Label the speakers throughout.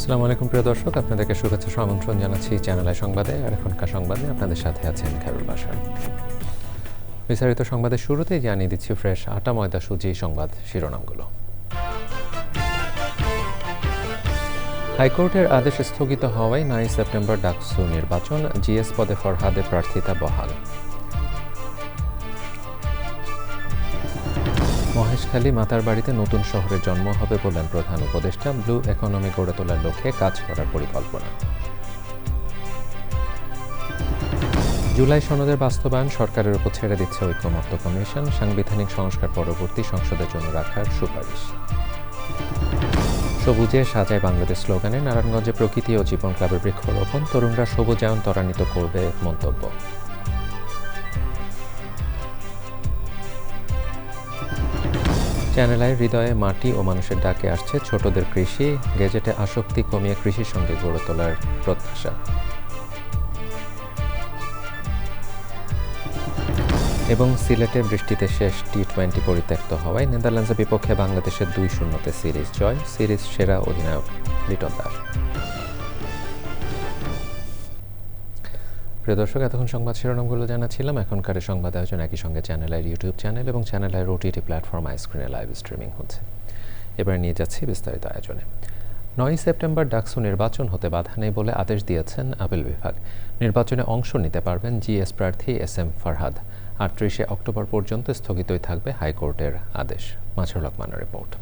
Speaker 1: আসসালামু আলাইকুম প্রিয় দর্শক, আপনাদেরকে শুভেচ্ছা আমন্ত্রণ জানাচ্ছি চ্যানেল আই সংবাদে। আর এখনকার সংবাদে আপনাদের সাথে আছেন খায়রুল বাশার। বিস্তারিত সংবাদের শুরুতেই জানিয়ে দিচ্ছি ফ্রেশ আটা ময়দা সুজি সংবাদ শিরোনামগুলো। হাইকোর্টের আদেশ স্থগিত হওয়ায় 9 সেপ্টেম্বর ডাকসু নির্বাচন, জিএস পদে ফরহাদের প্রার্থিতা বহাল। মহেশখালী মাতার বাড়িতে নতুন শহরের জন্ম হবে বললেন প্রধান উপদেষ্টা। ব্লু ইকোনমি গড়ে তোলার লক্ষ্যে কাজ করার পরিকল্পনা। জুলাই সনদের বাস্তবায়ন সরকারের উপর ছেড়ে দিচ্ছে ঐকমত্য কমিশন, সাংবিধানিক সংস্কার পরবর্তী সংসদের জন্য রাখার সুপারিশ। সবুজে সাজায় বাংলাদেশ স্লোগানে নারায়ণগঞ্জে প্রকৃতি ও জীবন ক্লাবের বৃক্ষরোপণ, তরুণরা সবুজায়ন ত্বরান্বিত করবে মন্তব্য। চ্যানেল আই হৃদয়ে মাটি ও মানুষের ডাকে আসছে ছোটদের কৃষি, গেজেটে আসক্তি কমিয়ে কৃষির সঙ্গে গড়ে তোলার প্রত্যাশা। এবং সিলেটে বৃষ্টিতে শেষ টি-20 পরিত্যক্ত হওয়ায় নেদারল্যান্ডসের বিপক্ষে বাংলাদেশের 2-0 সিরিজ জয়, সিরিজ সেরা অধিনায়ক লিটন দাস। প্রিয় দর্শক, এতক্ষণ সংবাদ শিরোনামগুলো জানাচ্ছিলাম। এখনকার সংবাদ আয়োজন একই সঙ্গে চ্যানেল আইয়ের ইউটিউব চ্যানেল এবং চ্যানেল আইয়ের ওটিটি প্ল্যাটফর্ম আইস্ক্রিনে লাইভ স্ট্রিমিং হচ্ছে। এবার নিয়ে যাচ্ছি বিস্তারিত আয়োজনে। 9 সেপ্টেম্বর ডাকসু নির্বাচন হতে বাধা নেই বলে আদেশ দিয়েছেন আপিল বিভাগ। নির্বাচনে অংশ নিতে পারবেন জিএস প্রার্থী SM ফরহাদ। 38 অক্টোবর পর্যন্ত স্থগিতই থাকবে হাইকোর্টের আদেশ। মাছরুল হকমানের রিপোর্ট।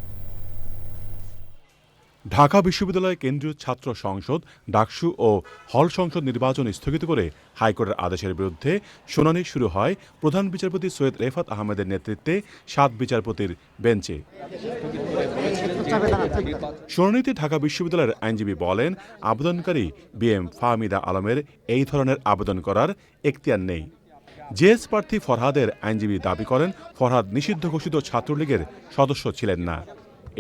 Speaker 2: ঢাকা বিশ্ববিদ্যালয় কেন্দ্রীয় ছাত্র সংসদ ডাকসু ও হল সংসদ নির্বাচন স্থগিত করে হাইকোর্টের আদেশের বিরুদ্ধে শুনানি শুরু হয় প্রধান বিচারপতি সৈয়দ রেফাত আহমেদের নেতৃত্বে 7 বিচারপতির বেঞ্চে। শুনানিতে ঢাকা বিশ্ববিদ্যালয়ের আইনজীবী বলেন, আবেদনকারী BM ফাহমিদা আলমের এই ধরনের আবেদন করার এখতিয়ার নেই। জেএস প্রার্থী ফরহাদের আইনজীবী দাবি করেন, ফরহাদ নিষিদ্ধ ঘোষিত ছাত্রলীগের সদস্য ছিলেন না।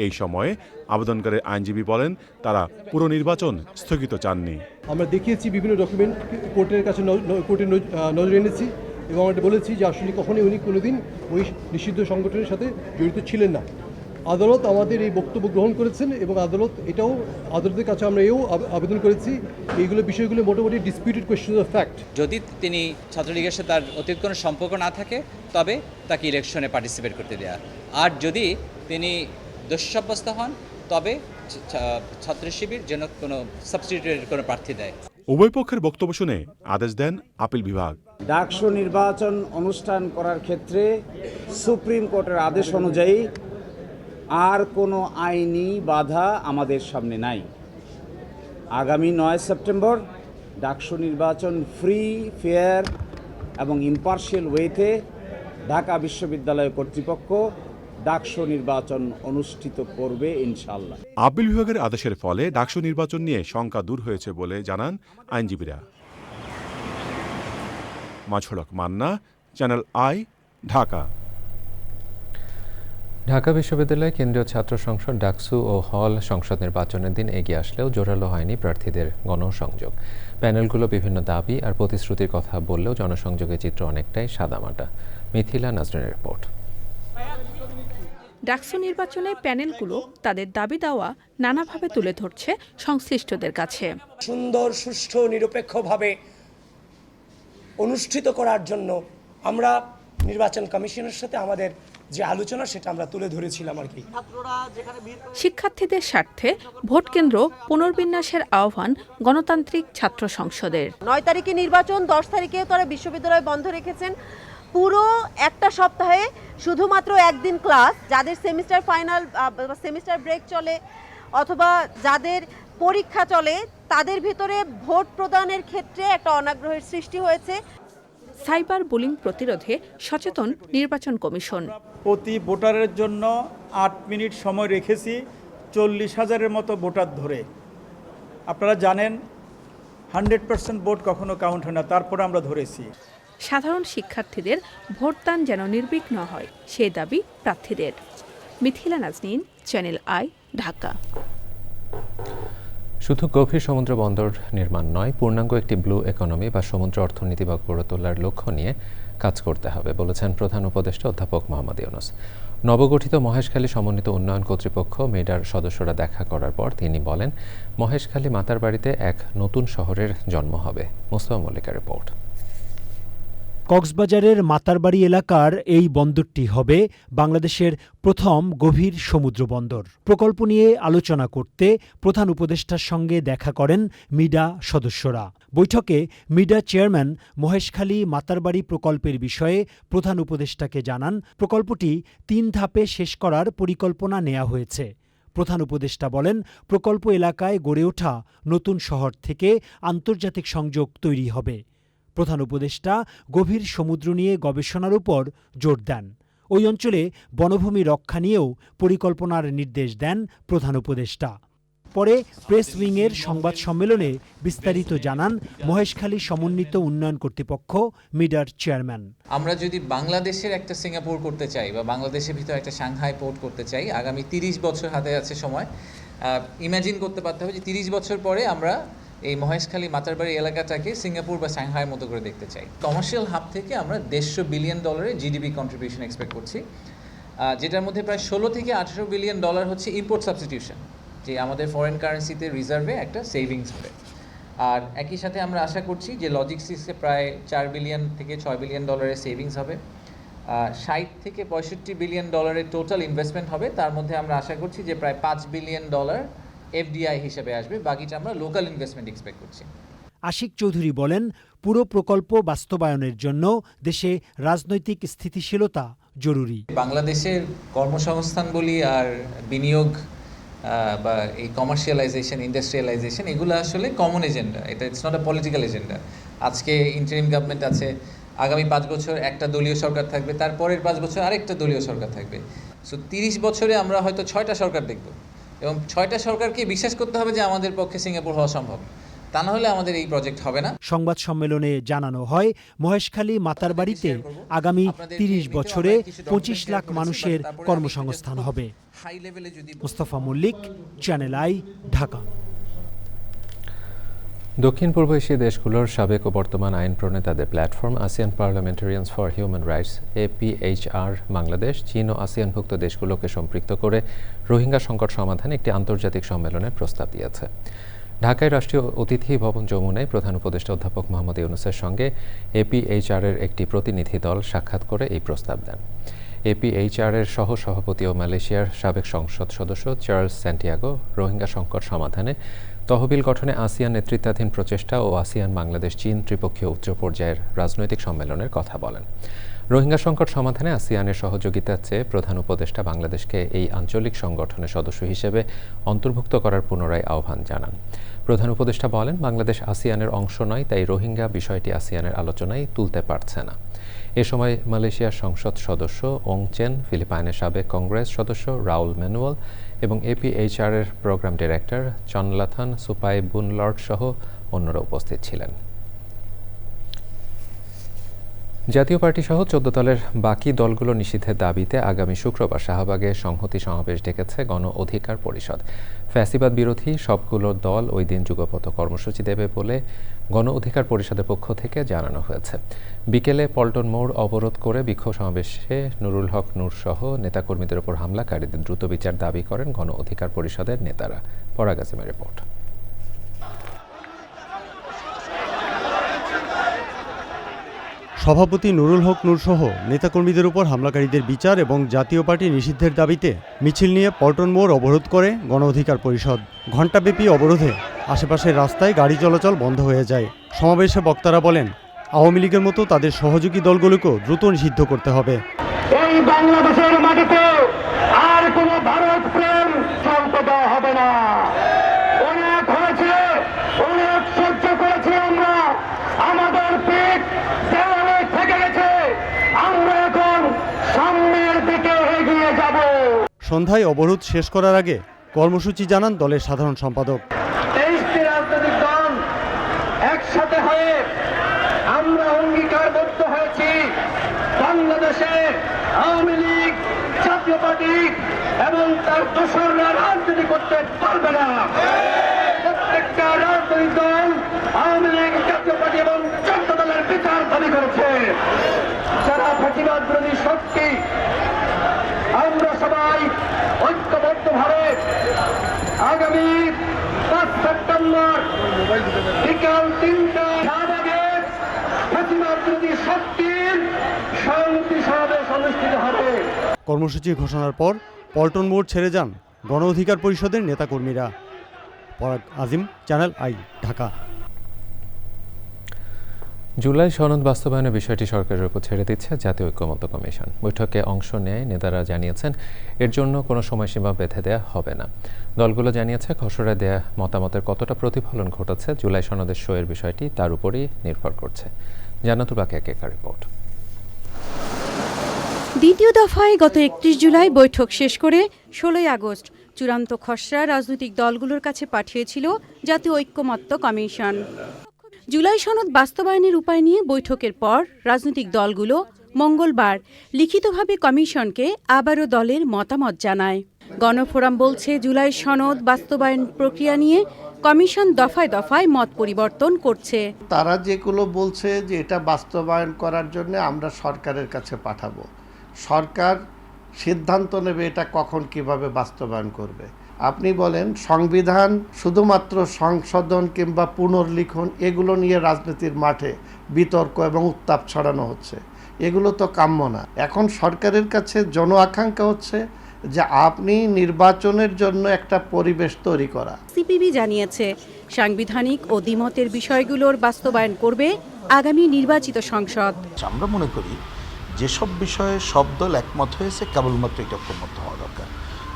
Speaker 2: এই সময়ে আবেদনকারীর আইনজীবী বলেন, তারা পুরো নির্বাচন স্থগিত চাননি।
Speaker 3: আমরা দেখিয়েছি বিভিন্ন ডকুমেন্ট কোর্টের কাছে কোর্টের নজরে এনেছি এবং আমরা বলেছি যে আসলে কখনোই উনি কোনোদিন ওই নিষিদ্ধ সংগঠনের সাথে জড়িত ছিলেন না। আদালত আমাদের এই বক্তব্য গ্রহণ করেছেন এবং আদালতের কাছে আমরা আবেদন করেছি এইগুলো বিষয়গুলো মোটামুটি ডিসপিউটেড কোয়েশ্চেন অফ ফ্যাক্ট।
Speaker 4: যদি তিনি ছাত্রলীগের সাথে তার অতীত কোনো সম্পর্ক না থাকে তবে তাকে ইলেকশনে পার্টিসিপেট করতে দেয়া, আর যদি তিনি দোষী সাব্যস্ত হন তবে ছাত্র শিবির যেন কোনো সাবস্টিটিউটেড কোনো প্রার্থী দেয়।
Speaker 2: উভয় পক্ষের বক্তব্য শুনে আদেশ দেন আপিল বিভাগ।
Speaker 5: ডাকসু নির্বাচন অনুষ্ঠান করার ক্ষেত্রে সুপ্রিম কোর্টের আদেশ অনুযায়ী আর কোনো আইনি বাধা আমাদের সামনে নাই। আগামী 9 সেপ্টেম্বর ডাকসু নির্বাচন ফ্রি, ফেয়ার এবং ইম্পার্শিয়াল ওয়েতে ঢাকা বিশ্ববিদ্যালয় কর্তৃপক্ষ ডাকসু নির্বাচন অনুষ্ঠিত করবে ইনশাআল্লাহ।
Speaker 2: আপিল বিভাগের আদেশের ফলে ডাকসু নির্বাচন নিয়ে শঙ্কা দূর হয়েছে বলে জানান আইনজীবীরা। মাছরুল হকমান, চ্যানেল আই, ঢাকা।
Speaker 1: ঢাকা বিশ্ববিদ্যালয় কেন্দ্রীয় ছাত্র সংসদ ডাকসু ও হল সংসদ নির্বাচনের দিন এগিয়ে আসলেও জোরালো হয়নি প্রার্থীদের গণসংযোগ। প্যানেলগুলো বিভিন্ন দাবি আর প্রতিশ্রুতির কথা বললেও জনসংযোগের চিত্র অনেকটাই সাদামাটা। মিথিলা নাজরিনের রিপোর্ট।
Speaker 6: ডাকসু নির্বাচনে প্যানেলগুলো তাদের দাবি দাওয়া নানাভাবে তুলে ধরছে সংশ্লিষ্টদের কাছে।
Speaker 7: সুন্দর, সুষ্ঠু, নিরপেক্ষভাবে অনুষ্ঠিত করার জন্য আমরা নির্বাচন কমিশনের সাথে আমাদের যে আলোচনা সেটা আমরা তুলে ধরেছিলাম আর কি।
Speaker 6: শিক্ষার্থীদের স্বার্থে ভোট কেন্দ্র পুনর্বিন্যাসের আহ্বান গণতান্ত্রিক ছাত্র সংসদের।
Speaker 8: 9 তারিখে নির্বাচন, 10 তারিখে তারা বিশ্ববিদ্যালয় বন্ধ রেখেছেন। পুরো একটা সপ্তাহে শুধুমাত্র একদিন ক্লাস, যাদের সেমিস্টার ফাইনাল সেমিস্টার ব্রেক চলে অথবা যাদের পরীক্ষা চলে তাদের ভিতরে ভোট প্রদানের ক্ষেত্রে একটা অনাগ্রহের সৃষ্টি হয়েছে।
Speaker 6: সাইবার বুলিং প্রতিরোধে সচেতন নির্বাচন কমিশন।
Speaker 9: প্রতি ভোটারের জন্য 8 মিনিট সময় রেখেছি 40,000-এর মতো ভোটার ধরে। আপনারা জানেন 100% ভোট কখনো কাউন্ট হয় না, তারপরে আমরা ধরেছি।
Speaker 6: সাধারণ শিক্ষার্থীদের ভোটদান যেন নির্বিঘ্ন হয় সেই দাবি প্রার্থীদের। Mithila Nazneen, Channel I, Dhaka.
Speaker 1: শুধু গভীর সমুদ্র বন্দর নির্মাণ নয়, পূর্ণাঙ্গ একটি ব্লু ইকোনমি বা সমুদ্র অর্থনীতি বা গড়ে তোলার লক্ষ্য নিয়ে কাজ করতে হবে বলেছেন প্রধান উপদেষ্টা অধ্যাপক মোহাম্মদ ইউনূস। নবগঠিত মহেশখালী সমন্বিত উন্নয়ন কর্তৃপক্ষ মিডার সদস্যরা দেখা করার পর তিনি বলেন, মহেশখালী মাতারবাড়িতে এক নতুন শহরের জন্ম হবে। মোস্তফা মল্লিকের রিপোর্ট।
Speaker 10: কক্সবাজারের মাতারবাড়ি এলাকার এই বন্দরটি হবে বাংলাদেশের প্রথম গভীর সমুদ্র বন্দর। প্রকল্প নিয়ে আলোচনা করতে প্রধান উপদেষ্টার সঙ্গে দেখা করেন মিডা সদস্যরা। বৈঠকে মিডা চেয়ারম্যান মহেশখালী মাতারবাড়ি প্রকল্পের বিষয়ে প্রধান উপদেষ্টাকে জানান, প্রকল্পটি 3 ধাপে শেষ করার পরিকল্পনা নেওয়া হয়েছে। প্রধান উপদেষ্টা বলেন, প্রকল্প এলাকায় গড়ে ওঠা নতুন শহর থেকে আন্তর্জাতিক সংযোগ তৈরি হবে। প্রধান উপদেষ্টা গভীর সমুদ্র নিয়ে গবেষণার উপর জোর দেন। ওই অঞ্চলে বনভূমি রক্ষা নিয়েও পরিকল্পনার নির্দেশ দেন প্রধান উপদেষ্টা। পরে প্রেস উইংয়ের সংবাদ সম্মেলনে বিস্তারিত জানান মহেশখালী সমন্বিত উন্নয়ন কর্তৃপক্ষ মিডার চেয়ারম্যান।
Speaker 11: আমরা যদি বাংলাদেশের একটা সিঙ্গাপুর করতে চাই বা বাংলাদেশের ভিতরে একটা সাংহাই পোর্ট করতে চাই, আগামী 30 বছর হাতে আছে সময়। ইমাজিন করতে পারতে হবে যে 30 বছর পরে আমরা এই মহেশখালী মাতারবাড়ি এলাকাটাকে সিঙ্গাপুর বা সাংহাইয়ের মতো করে দেখতে চাই। কমার্শিয়াল হাব থেকে আমরা $150 বিলিয়ন জিডিপি কন্ট্রিবিউশন এক্সপেক্ট করছি, যেটার মধ্যে প্রায় 16 থেকে 18 বিলিয়ন ডলার হচ্ছে ইম্পোর্ট সাবস্টিটিউশন, যে আমাদের ফরেন কারেন্সিতে রিজার্ভে একটা সেভিংস হবে। আর একই সাথে আমরা আশা করছি যে লজিস্টিক্সে প্রায় 4 বিলিয়ন থেকে 6 বিলিয়ন ডলারের সেভিংস হবে। 60 থেকে 65 বিলিয়ন ডলারের টোটাল ইনভেস্টমেন্ট হবে, তার মধ্যে আমরা আশা করছি যে প্রায় $5 বিলিয়ন এফডিআই হিসেবে আসবে, বাকিটা আমরা লোকাল ইনভেস্টমেন্ট এক্সপেক্ট করছি।
Speaker 10: আশিক চৌধুরী বলেন, পুরো প্রকল্প বাস্তবায়নের জন্য দেশে রাজনৈতিক স্থিতিশীলতা জরুরি।
Speaker 11: বাংলাদেশের কর্মসংস্থান বলি আর বিনিয়োগ বা এই কমার্শিয়ালাইজেশন, ইন্ডাস্ট্রিয়ালাইজেশন, এগুলো আসলে কমন এজেন্ডা, এটা it's not a political agenda. আজকে ইন্টারিম গভর্নমেন্ট আছে, আগামী 5 বছর একটা দলীয় সরকার থাকবে, তারপরের 5 বছর আরেকটা দলীয় সরকার থাকবে। সো 30 বছরে আমরা হয়তো 6টা সরকার দেখব, এবং 6টা সরকারকে বিশ্বাস করতে হবে যে আমাদের পক্ষে সিঙ্গাপুর হওয়া সম্ভব, তা না হলে আমাদের এই প্রজেক্ট হবে না।
Speaker 10: সংবাদ সম্মেলনে জানানো হয়, মহেশখালী মাতারবাড়িতে আগামী 30 বছরে 25 লাখ মানুষের কর্মসংস্থান হবে। Mostafa Mallick, Channel I, Dhaka.
Speaker 1: দক্ষিণ পূর্ব এশীয় দেশগুলোর সাবেক ও বর্তমান আইন প্রণেতাদের platform ASEAN parliamentarians for human rights APHR Bangladesh, চীন ও আসিয়ানভুক্ত দেশগুলোকে সম্পৃক্ত করে রোহিঙ্গা সংকট সমাধানে একটি আন্তর্জাতিক সম্মেলনের প্রস্তাব দিয়েছে। ঢাকায় রাষ্ট্রীয় অতিথি ভবন যমুনায় প্রধান উপদেষ্টা অধ্যাপক মোহাম্মদ ইউনূসের সঙ্গে APHR-এর একটি প্রতিনিধি দল সাক্ষাৎ করে এই প্রস্তাব দেন। APHR-এর সহ-সভাপতি ও মালয়েশিয়ার সাবেক সংসদ সদস্য চার্লস স্যান্টিয়াগো রোহিঙ্গা সংকট সমাধানে তহবিল গঠনে আসিয়ান নেতৃত্বাধীন প্রচেষ্টা ও আসিয়ান বাংলাদেশ চীন ত্রিপক্ষীয় উচ্চ পর্যায়ের রাজনৈতিক সম্মেলনের কথা বলেন। রোহিঙ্গা সংকট সমাধানে আসিয়ানের সহযোগিতার চেয়ে প্রধান উপদেষ্টা বাংলাদেশকে এই আঞ্চলিক সংগঠনের সদস্য হিসেবে অন্তর্ভুক্ত করার পুনরায় আহ্বান জানান। প্রধান উপদেষ্টা বলেন, বাংলাদেশ আসিয়ানের অংশ নয়, তাই রোহিঙ্গা বিষয়টি আসিয়ানের আলোচনায় তুলতে পারছে না। এ সময় মালয়েশিয়ার সংসদ সদস্য ওং চেন, ফিলিপাইনের সাবেক কংগ্রেস সদস্য রাউল ম্যানুয়াল এবং APHR-এর প্রোগ্রাম ডিরেক্টর চনলাথান সুপাই বুনলর্ড সহ অন্যরা উপস্থিত ছিলেন। জাতীয় পার্টি সহ 14 দলের বাকি দলগুলো নিষিদ্ধের দাবিতে আগামী শুক্রবার শাহবাগে সংহতি সমাবেশ ডেকেছে গণ অধিকার পরিষদ। ফ্যাসিবাদ বিরোধী সবগুলো দল ওই দিন যুগপৎ কর্মসূচি দেবে বলে গণ অধিকার পরিষদের পক্ষ থেকে জানানো হয়েছে। বিকেলে পল্টন মোড় অবরোধ করে বিক্ষোভ সমাবেশে নুরুল হক নূর সহ নেতাকর্মীদের উপর হামলাকারীদের দ্রুত বিচার দাবি করেন গণ অধিকার পরিষদের নেতারা। পরাগ আসিমের রিপোর্ট।
Speaker 12: সভাপতি নুরুল হক নূর সহ নেতাকর্মীদের উপর হামলাকারীদের বিচার এবং জাতীয় পার্টি নিষিদ্ধের দাবিতে মিছিল নিয়ে পল্টন মোড় অবরোধ করে গণ অধিকার পরিষদ। ঘণ্টাব্যাপী অবরোধে আশেপাশের রাস্তায় গাড়ি চলাচল বন্ধ হয়ে যায়। সমাবেশে বক্তারা বলেন, আওয়ামী লীগের মতো তাদের সহযোগী দলগুলোকেও দ্রুত নিষিদ্ধ করতে হবে।
Speaker 13: এই বাংলাদেশের মাটিতে আর কোনো ভারত প্রেম চলতে দেওয়া হবে না। অনেক হয়েছে, অনেক সহ্য করেছি আমরা, আমাদের পিঠ দেওয়ালে থেকে গেছে, আমরা এখন সামনের দিকে এগিয়ে যাব।
Speaker 12: সন্ধ্যায় অবরোধ শেষ করার আগে কর্মসূচি জানান দলের সাধারণ সম্পাদক।
Speaker 13: 23টি রাজনৈতিক দল একসাথে হয়ে আমরা অঙ্গীকারবদ্ধ হয়েছি, বাংলাদেশে আওয়ামী লীগ, জাতীয় পার্টি এবং তার দোসররা রাজনীতি করতে পারবে না। প্রত্যেকটা রাজনৈতিক দল আওয়ামী লীগ, জাতীয় পার্টি এবং 14 দলের বিচার দাবি করেছে। যারা ফ্যাসিবাদ বিরোধী শক্তি, আমরা সবাই ঐক্যবদ্ধভাবে আগামী 5 সেপ্টেম্বর বিকাল 3টা শাহবাগে ফ্যাসিবাদ বিরোধী শক্তির শান্তি সমাবেশ অনুষ্ঠিত হবে।
Speaker 12: কর্মসূচি ঘোষণার পর পল্টন মোড় ছেড়ে যান গণ অধিকার পরিষদের নেতাকর্মীরা। পরাগ আজিম, চ্যানেল আই, ঢাকা।
Speaker 1: জুলাই সনদ বাস্তবায়নের বিষয়টি সরকারের উপর ছেড়ে দিচ্ছে জাতীয় ঐক্যমত্য কমিশন। বৈঠকে অংশ নেয় নেতারা জানিয়েছেন এর জন্য কোনো সময়সীমা বেঁধে দেওয়া হবে না। দলগুলো জানিয়েছে খসড়ায় দেয়া মতামতের কতটা প্রতিফলন ঘটেছে জুলাই সনদের সইয়ের বিষয়টি তার উপরই নির্ভর করছে। জান্নাতুল বাকি একা রিপোর্ট।
Speaker 14: দ্বিতীয় দফায় গত 31 জুলাই বৈঠক শেষ করে 16 আগস্ট চূড়ান্ত খসড়া রাজনৈতিক দলগুলোর কাছে পাঠিয়েছিল জাতীয় ঐক্যমত্য কমিশন। জুলাই সনদ বাস্তবায়নের উপায় নিয়ে বৈঠকের পর রাজনৈতিক দলগুলো মঙ্গলবার লিখিতভাবে কমিশনকে আবারও দলের মতামত জানায়। গণফোরাম বলছে জুলাই সনদ বাস্তবায়ন প্রক্রিয়া নিয়ে কমিশন দফায় দফায় মত পরিবর্তন করছে।
Speaker 15: তারা যেগুলো বলছে যে এটা বাস্তবায়ন করার জন্য আমরা সরকারের কাছে পাঠাবো, সরকার সিদ্ধান্ত নেবে এটা কখন কিভাবে বাস্তবায়ন করবে। আপনি বলেন সংবিধান শুধুমাত্র সংশোধন কিংবা পুনর্লিখন এগুলো নিয়ে রাজনীতির মাঠে বিতর্ক এবং উত্তাপ ছড়ানো হচ্ছে, এগুলো তো কাম্য না। এখন সরকারের কাছে জন আকাঙ্ক্ষা হচ্ছে যে আপনি নির্বাচনের জন্য একটা পরিবেশ তৈরি করা।
Speaker 14: সিপিবি জানিয়েছে সাংবিধানিক ও দ্বিমতের বিষয়গুলোর বাস্তবায়ন করবে আগামী নির্বাচিত সংসদ।
Speaker 16: আমরা মনে করি যেসব বিষয়ে সব দল একমত হয়েছে কেবলমাত্র এটা ঐক্যমত্য হওয়া দরকার।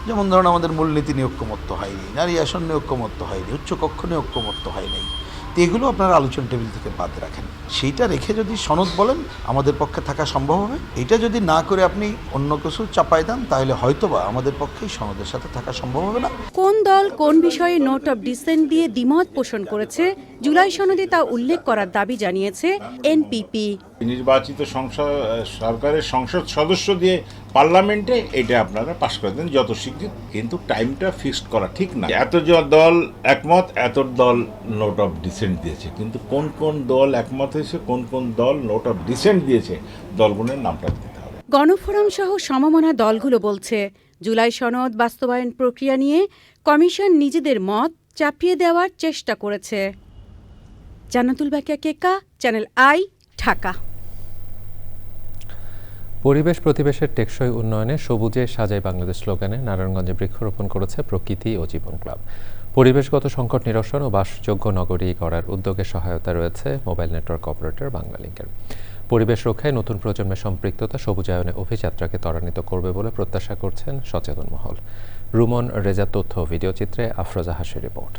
Speaker 16: যেমন ধরুন আমাদের মূলনীতি নিয়ে ঐক্যমত্য হয়নি, নারী আসন নিয়ে ঐক্যমত্য হয়নি, উচ্চকক্ষ নিয়ে ঐক্যমত্য হয় নাই, তো এগুলো আপনারা আলোচনা টেবিল থেকে বাদ রাখেন। সেইটা রেখে যদি সনদ বলেন আমাদের পক্ষে থাকা সম্ভব হবে। এটা যদি না করে আপনি অন্য কিছু চাপাই দেন তাহলে হয়তোবা আমাদের পক্ষেই সনদের সাথে থাকা সম্ভব হবে না।
Speaker 14: কোন দল কোন বিষয়ে নোট অফ ডিসেন্ট দিয়ে দ্বিমত পোষণ করেছে জুলাই সনদে তা উল্লেখ করার দাবি জানিয়েছে এনপিপি।
Speaker 17: নির্বাচিত সরকারের সংসদ সদস্য দিয়ে পার্লামেন্টে এটা আপনারা পাশ করে দেন যত শীঘ্র, কিন্তু টাইমটা ফিক্সড করা ঠিক না। এত দল একমত, এত দল নোট অফ ডিসেন্ট দিয়েছে, কিন্তু কোন কোন দল একমত হয়েছে, কোন কোন দল নোট অফ ডিসেন্ট দিয়েছে, দলগুলোর নামটা দিতে হবে।
Speaker 14: গণফোরাম সহ সমমনা দলগুলো বলছে জুলাই সনদ বাস্তবায়ন প্রক্রিয়া নিয়ে কমিশন নিজেদের মত চাপিয়ে দেওয়ার চেষ্টা করেছে। জান্নাতুল বাকিয়া কেকা, চ্যানেল আই, ঢাকা।
Speaker 1: পরিবেশ প্রতিবেশের টেকসই উন্নয়নে সবুজে সাজাই বাংলাদেশ স্লোগানে নারায়ণগঞ্জে বৃক্ষরোপণ করেছে প্রকৃতি ও জীবন ক্লাব। পরিবেশগত সংকট নিরসন ও বাসযোগ্য নগরী করার উদ্যোগে সহায়তা রয়েছে মোবাইল নেটওয়ার্ক অপারেটর বাংলালিংকের। পরিবেশ রক্ষায় নতুন প্রজন্মের সম্পৃক্ততা সবুজায়নে অভিযাত্রাকে ত্বরান্বিত করবে বলে প্রত্যাশা করছেন সচেতন মহল। রুমন রেজা তথ্য ভিডিও চিত্রে আফরোজা হাসির রিপোর্ট।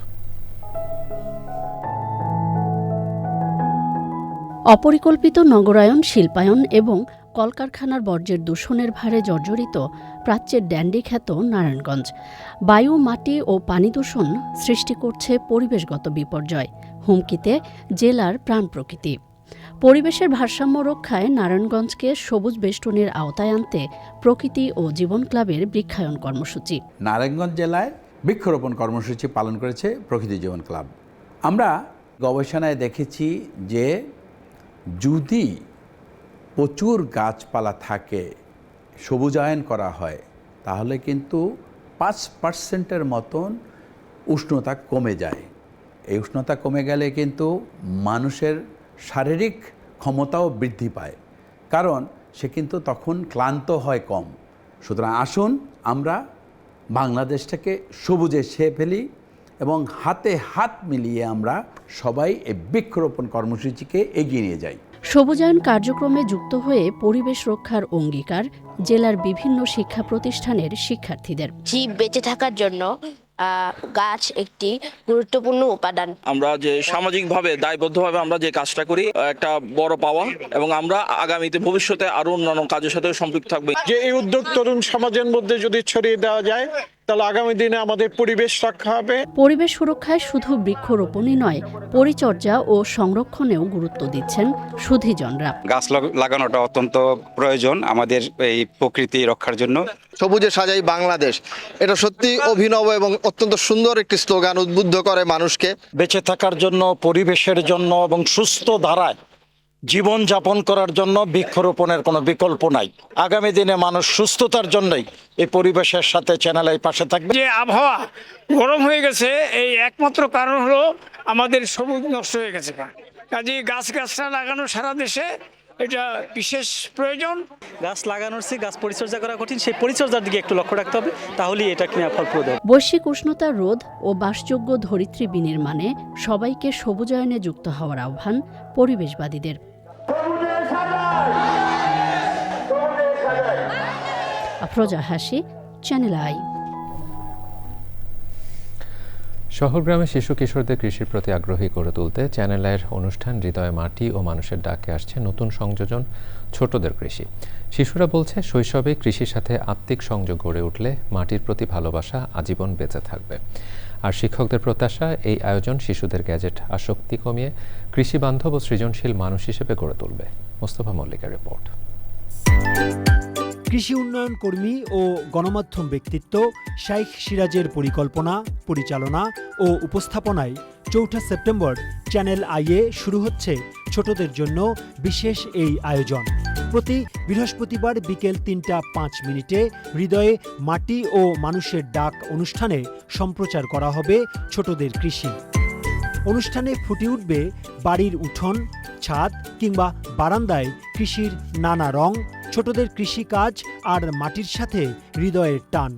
Speaker 18: অপরিকল্পিত নগরায়ন, শিল্পায়ন এবং কলকারখানার বর্জ্যের দূষণের ভারে জর্জরিত প্রাচ্যের ড্যান্ডি খ্যাত নারায়ণগঞ্জ। বায়ু, মাটি ও পানি দূষণ সৃষ্টি করছে পরিবেশগত বিপর্যয়, হুমকিতে জেলার প্রাণ প্রকৃতি। পরিবেশের ভারসাম্য রক্ষায় নারায়ণগঞ্জকে সবুজ বেষ্টনীর আওতায় আনতে প্রকৃতি ও জীবন ক্লাবের বৃক্ষায়ন কর্মসূচি।
Speaker 19: নারায়ণগঞ্জ জেলায় বৃক্ষরোপণ কর্মসূচি পালন করেছে প্রকৃতি জীবন ক্লাব। আমরা গবেষণায় দেখেছি যে যদি প্রচুর গাছপালা থাকে, সবুজায়ন করা হয়, তাহলে কিন্তু 5% মতন উষ্ণতা কমে যায়। এই উষ্ণতা কমে গেলে কিন্তু মানুষের শারীরিক ক্ষমতাও বৃদ্ধি পায়, কারণ সে কিন্তু তখন ক্লান্ত হয় কম। সুতরাং আসুন আমরা বাংলাদেশটাকে সবুজে ছেয়ে ফেলি এবং হাতে হাত মিলিয়ে আমরা সবাই এই বৃক্ষরোপণ কর্মসূচিকে এগিয়ে নিয়ে যাই।
Speaker 18: সবুজায়ন কার্যক্রমে যুক্ত হয়ে পরিবেশ রক্ষার অঙ্গীকার জেলার বিভিন্ন শিক্ষা প্রতিষ্ঠানের শিক্ষার্থীদের।
Speaker 20: জীব বেঁচে থাকার জন্য গাছ একটি গুরুত্বপূর্ণ উপাদান।
Speaker 21: আমরা যে সামাজিকভাবে দায়বদ্ধভাবে আমরা যে কাজটা করি একটা বড় পাওয়া, এবং আমরা আগামীতে ভবিষ্যতে আরো অন্যান্য কাজের সাথে সম্পৃক্ত থাকবে।
Speaker 22: যে এই উদ্যোগ তরুণ সমাজের মধ্যে যদি ছড়িয়ে দেওয়া যায়
Speaker 3: তাহলে আগামী দিনে আমাদের পরিবেশ রক্ষা হবে।
Speaker 18: পরিবেশ সুরক্ষায় শুধু বৃক্ষরোপণই নয়, পরিচর্যা ও সংরক্ষণেও গুরুত্ব দিচ্ছেন সুধীজনরা।
Speaker 22: গাছ লাগানোটা অত্যন্ত প্রয়োজন আমাদের এই প্রকৃতি রক্ষার জন্য।
Speaker 23: সবুজে সাজাই বাংলাদেশ, এটা সত্যি অভিনব এবং অত্যন্ত সুন্দর একটি স্লোগান, উদ্বুদ্ধ করে মানুষকে।
Speaker 3: বেঁচে থাকার জন্য, পরিবেশের জন্য এবং সুস্থ ধারায় জীবন যাপন করার জন্য বৃক্ষরোপণের কোনো বিকল্প নাই। আগামী দিনে মানুষ সুস্থতার জন্যই এই পরিবেশের সাথে চ্যানেল আই পাশে থাকবে।
Speaker 24: যে আবহাওয়া গরম হয়ে গেছে, এই একমাত্র কারণ হলো আমাদের সবুজ নষ্ট হয়ে গেছে। কাজেই গাছটা লাগানো সারা দেশে এটা বিশেষ প্রয়োজন।
Speaker 25: গাছ লাগানোর চেয়ে গাছ পরিচর্যা করা কঠিন, সেই পরিচর্যার দিকে একটু লক্ষ্য রাখতে হবে, তাহলেই এটা কিনা ফলপ্রদ হবে।
Speaker 18: বৈশ্বিক উষ্ণতা রোধ ও বাসযোগ্য ধরিত্রী বিনির্মাণে সবাইকে সবুজায়নে যুক্ত হওয়ার আহ্বান পরিবেশবাদীদের। আফরোজা হাসি, চ্যানেল আই।
Speaker 1: শহর গ্রামে শিশু কিশোরদের কৃষির প্রতি আগ্রহী করে তুলতে চ্যানেল আইয়ের অনুষ্ঠান হৃদয়ে মাটি ও মানুষের ডাকে আসছে নতুন সংযোজন ছোটদের কৃষি। শিশুরা বলছে শৈশবে কৃষির সাথে আত্মিক সংযোগ গড়ে উঠলে মাটির প্রতি ভালোবাসা আজীবন বেঁচে থাকবে। আর শিক্ষকদের প্রত্যাশা এই আয়োজন শিশুদের গ্যাজেট আসক্তি কমিয়ে কৃষি বান্ধব ও সৃজনশীল মানুষ হিসেবে গড়ে তুলবে। মোস্তফা মল্লিকের রিপোর্ট।
Speaker 10: কৃষি উন্নয়ন কর্মী ও গণমাধ্যম ব্যক্তিত্ব শাইখ সিরাজের পরিকল্পনা, পরিচালনা ও উপস্থাপনায় ৪ সেপ্টেম্বর চ্যানেল আইয়ে শুরু হচ্ছে ছোটদের জন্য বিশেষ এই আয়োজন। প্রতি বৃহস্পতিবার বিকেল ৩টা ৫ হৃদয়ে মাটি ও মানুষের ডাক অনুষ্ঠানে সম্প্রচার করা হবে ছোটদের কৃষি। অনুষ্ঠানে ফুটে উঠবে বাড়ির উঠোন, ছাদ কিংবা বারান্দায় কৃষির নানা রং, ছোটদের কৃষিকাজ আর মাটির সাথে হৃদয়ের টান।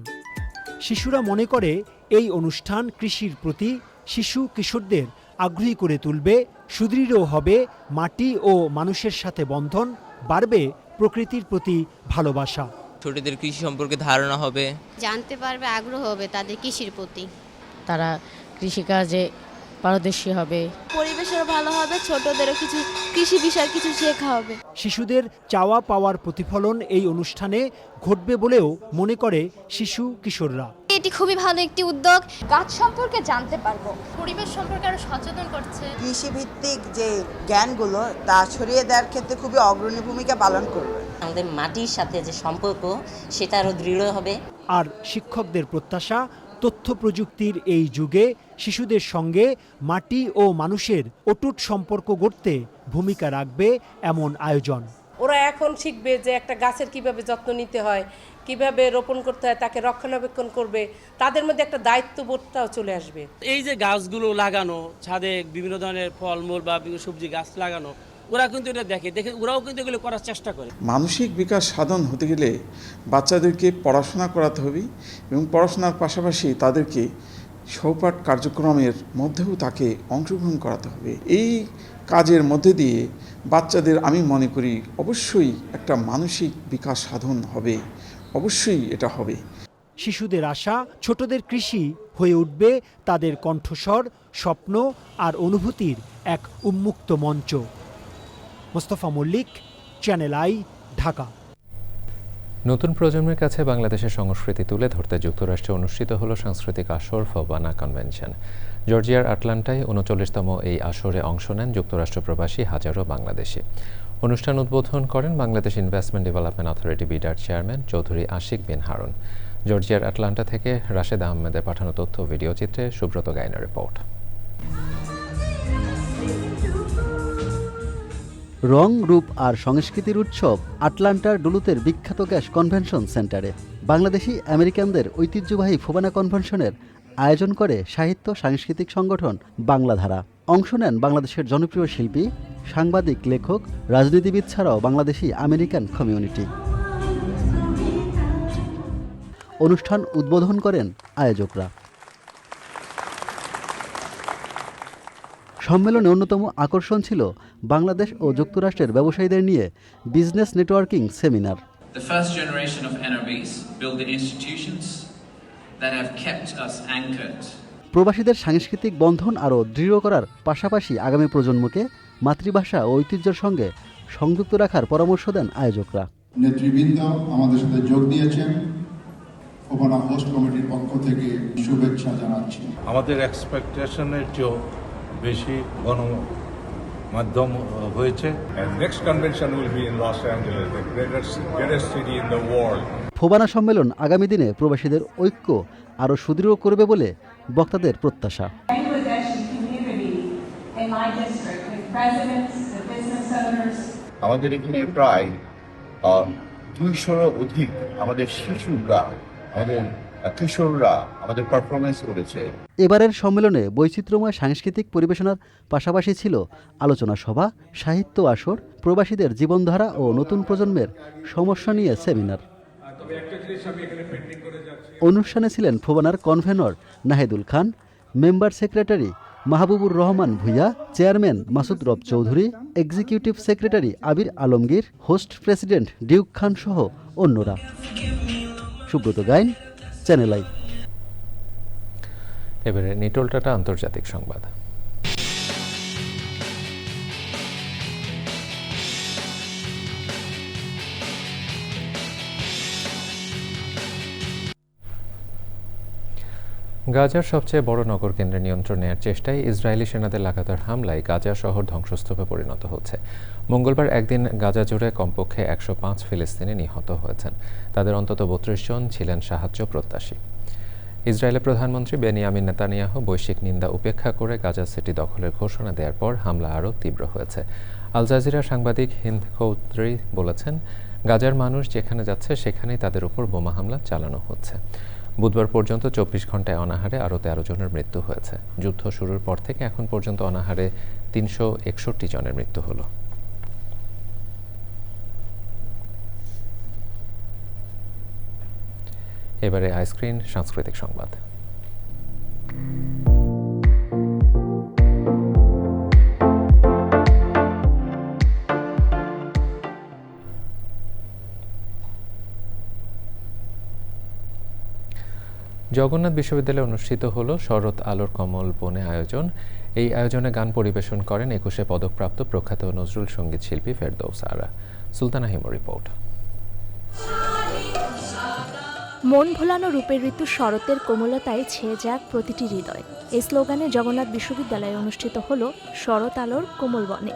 Speaker 10: শিশুরা মনে করে এই অনুষ্ঠান কৃষির প্রতি শিশু কিশোরদের আগ্রহী করে তুলবে, সুদৃঢ় হবে মাটি ও মানুষের সাথে বন্ধন, বাড়বে প্রকৃতির প্রতি ভালোবাসা।
Speaker 26: ছোটদের কৃষি সম্পর্কে ধারণা হবে,
Speaker 27: জানতে পারবে, আগ্রহ হবে তাদের কৃষির প্রতি,
Speaker 28: তারা কৃষিকাজে পারদর্শী হবে,
Speaker 27: পরিবেশেরও ভালো হবে, ছোটদেরও কিছু কৃষি বিষয়ে কিছু শেখা হবে।
Speaker 10: শিশুদের চাওয়া পাওয়ার প্রতিফলন এই অনুষ্ঠানে ঘটবে বলেও মনে করে শিশু কিশোররা।
Speaker 27: এটি খুবই ভালো একটি উদ্যোগ, গাছ সম্পর্কে জানতে পারবো, পরিবেশ সম্পর্কে আরো সচেতন করছে।
Speaker 29: কৃষি ভিত্তিক যে জ্ঞানগুলো তা ছড়িয়ে দেওয়ার ক্ষেত্রে খুবই অগ্রণী ভূমিকা পালন করবে।
Speaker 30: আমাদের মাটির সাথে যে সম্পর্ক সেটা আরো দৃঢ় হবে।
Speaker 10: আর শিক্ষকদের প্রত্যাশা, তথ্য প্রযুক্তির এই যুগে শিশুদের সঙ্গে মাটি ও মানুষের অটুট সম্পর্ক গড়তে ভূমিকা রাখবে এমন আয়োজন।
Speaker 31: ওরা এখন শিখবে যে একটা গাছের কিভাবে যত্ন নিতে হয়, কিভাবে রোপণ করতে হয়, তাকে রক্ষণাবেক্ষণ করবে, তাদের মধ্যে একটা দায়িত্ববোধটাও চলে আসবে।
Speaker 25: এই যে গাছগুলো লাগানো, ছাদে বিভিন্ন ধরনের ফলমূল বা বিভিন্ন সবজি গাছ লাগানো, ওরা কিন্তু এটা দেখে ওরাও কিন্তু এগুলো করার চেষ্টা করে।
Speaker 32: মানসিক বিকাশ সাধন হতে গেলে বাচ্চাদেরকে পড়াশোনা করাতে হবে এবং পড়াশোনার পাশাপাশি তাদেরকে সহপাঠ কার্যক্রমের মধ্যেও তাকে অংশগ্রহণ করাতে হবে। এই কাজের মধ্যে দিয়ে বাচ্চাদের আমি মনে করি অবশ্যই একটা মানসিক বিকাশ সাধন হবে, অবশ্যই এটা হবে।
Speaker 10: শিশুদের আশা, ছোটদের কৃষি হয়ে উঠবে তাদের কণ্ঠস্বর, স্বপ্ন আর অনুভূতির এক উন্মুক্ত মঞ্চ। Mostafa Mallick, Channel I, Dhaka.
Speaker 1: নতুন প্রজন্মের কাছে বাংলাদেশের সংস্কৃতি তুলে ধরতে যুক্তরাষ্ট্রে অনুষ্ঠিত হলো সাংস্কৃতিক আসর ফবানা কনভেনশন। জর্জিয়ার আটলান্টায় ৩৯তম এই আসরে অংশ নেন যুক্তরাষ্ট্র প্রবাসী হাজারো বাংলাদেশি। অনুষ্ঠান উদ্বোধন করেন বাংলাদেশ ইনভেস্টমেন্ট ডেভেলপমেন্ট অথরিটি বিডার চেয়ারম্যান চৌধুরী আশিক বিন হারুন। জর্জিয়ার আটলান্টা থেকে রাশেদ আহমেদের পাঠানো তথ্য ভিডিও চিত্রে সুব্রত গাইনের রিপোর্ট।
Speaker 33: রং, রূপ আর সংস্কৃতির উৎসব আটলান্টার ডুলুতের বিখ্যাত গ্যাস কনভেনশন সেন্টারে বাংলাদেশি আমেরিকানদের ঐতিহ্যবাহী ফোবানা কনভেনশনের আয়োজন করে সাহিত্য সাংস্কৃতিক সংগঠন বাংলাধারা। অংশ নেন বাংলাদেশের জনপ্রিয় শিল্পী, সাংবাদিক, লেখক, রাজনীতিবিদ ছাড়াও বাংলাদেশি আমেরিকান কমিউনিটি। অনুষ্ঠান উদ্বোধন করেন আয়োজকরা। সম্মেলনে অন্যতম আকর্ষণ ছিল বাংলাদেশ ও যুক্তরাষ্ট্রের ব্যবসায়ীদের নিয়ে business networking seminar.
Speaker 34: The first generation of NRBs build the institutions that have kept us anchored.
Speaker 33: প্রবাসীদের সাংস্কৃতিক বন্ধন আরও দৃঢ় করার পাশাপাশি আগামী প্রজন্মকে মাতৃভাষা ও ঐতিহ্যের সঙ্গে সংযুক্ত রাখার পরামর্শ দেন আয়োজকরা।
Speaker 35: নেতৃবৃন্দ আমাদের সাথে যোগ দিয়েছেন।
Speaker 2: ফোবানা হোস্ট কমিটির পক্ষ থেকে শুভেচ্ছা জানাচ্ছি।
Speaker 4: আমাদের এক্সপেকটেশনের চেয়েও বেশি গণমাধ্যম হয়েছে।
Speaker 5: Next convention will be in Los Angeles, the greatest city in the world.
Speaker 33: FOBANA সম্মেলন আগামী দিনে প্রবাসীদের ঐক্য আরও সুদৃঢ় করবে বলে বক্তাদের প্রত্যাশা।
Speaker 2: আমাদের এখানে প্রায় 200 অধিক আমাদের শিশুরা, আমাদের কিশোররা আমাদের পারফরমেন্স করেছে।
Speaker 33: এবারের সম্মেলনে বৈচিত্র্যময় সাংস্কৃতিক পরিবেশনার পাশাপাশি ছিল আলোচনা সভা, সাহিত্য আসর, প্রবাসীদের জীবনধারা ও নতুন প্রজন্মের সমস্যা নিয়ে সেমিনার। অনুষ্ঠানে ছিলেন ফোবানার convener Nahidul Khan, member secretary Mahbubur Rahman Bhuiyan, chairman Masud Rob Chowdhury, executive secretary Abir Alamgir, host president Duke Khan সহ অন্যরা। Subrata Gain, Channel I.
Speaker 1: এবারে নিটোলটাটা আন্তর্জাতিক সংবাদ। গাজার সবচেয়ে বড় নগর কেন্দ্রে নিয়ন্ত্রণ নেওয়ার চেষ্টায় ইসরায়েলি সেনাদের লাগাতার হামলায় গাজা শহর ধ্বংসস্তূপে পরিণত হচ্ছে। মঙ্গলবার একদিন গাজা জুড়ে কমপক্ষে 105 ফিলিস্তিনি নিহত হয়েছেন। তাদের অন্তত 32 জন ছিলেন সাহায্য প্রত্যাশী। ইসরায়েলের প্রধানমন্ত্রী বেনিয়ামিন নেতানিয়াহু বৈশ্বিক নিন্দা উপেক্ষা করে গাজা সিটি দখলের ঘোষণা দেওয়ার পর হামলা আরও তীব্র হয়েছে। আল জাজিরা সাংবাদিক হিন্দ কৌত্রি বলেছেন, গাজার মানুষ যেখানে যাচ্ছে সেখানেই তাদের উপর বোমা হামলা চালানো হচ্ছে। বুধবার পর্যন্ত 24 ঘন্টায় অনাহারে আরও 13 জনের মৃত্যু হয়েছে। যুদ্ধ শুরুর পর থেকে এখন পর্যন্ত অনাহারে 361 জনের মৃত্যু হলো। এবারে আইস্ক্রিন সাংস্কৃতিক সংবাদ। জগন্নাথ বিশ্ববিদ্যালয়ে অনুষ্ঠিত হলো শরৎ আলোর কমল বনে আয়োজন। এই আয়োজনে গান পরিবেশন করেন 21 পদকপ্রাপ্ত প্রখ্যাত নজরুল সঙ্গীত শিল্পী ফেরদৌস আরা। সুলতানা হিমু রিপোর্ট।
Speaker 6: মন ভোলানো রূপের ঋতু শরতের কোমলতায় ছেয়ে যাক প্রতিটি হৃদয়, এই স্লোগানে জগন্নাথ বিশ্ববিদ্যালয়ে অনুষ্ঠিত হল শরৎ আলোর কোমল বনে।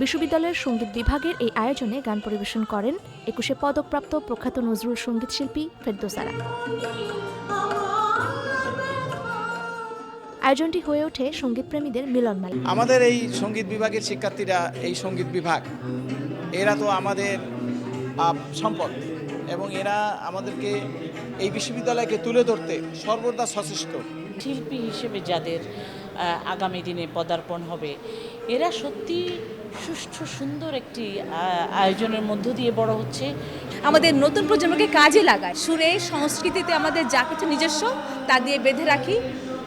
Speaker 6: বিশ্ববিদ্যালয়ের সঙ্গীত বিভাগের এই আয়োজনে গান পরিবেশন করেন 21 পদকপ্রাপ্ত প্রখ্যাত নজরুল সঙ্গীত শিল্পী ফেরদৌস আরা। আয়োজনটি হয়ে ওঠে সঙ্গীতপ্রেমীদের মিলনমেলা।
Speaker 7: আমাদের এই সঙ্গীত বিভাগের শিক্ষার্থীরা, এই সঙ্গীত বিভাগ, এরা তো আমাদের সম্পদ এবং এরা আমাদেরকে এই বিশ্ববিদ্যালয়কে তুলে ধরতে সর্বদা সচেষ্ট।
Speaker 8: শিল্পী হিসেবে যাদের আগামী দিনে পদার্পণ হবে, এরা সত্যি সুষ্ঠু সুন্দর একটি আয়োজনের মধ্য দিয়ে বড় হচ্ছে।
Speaker 9: আমাদের নতুন প্রজন্মকে কাজে লাগায়, সুরে সংস্কৃতিতে আমাদের যা কিছু নিজস্ব তা দিয়ে বেঁধে রাখি।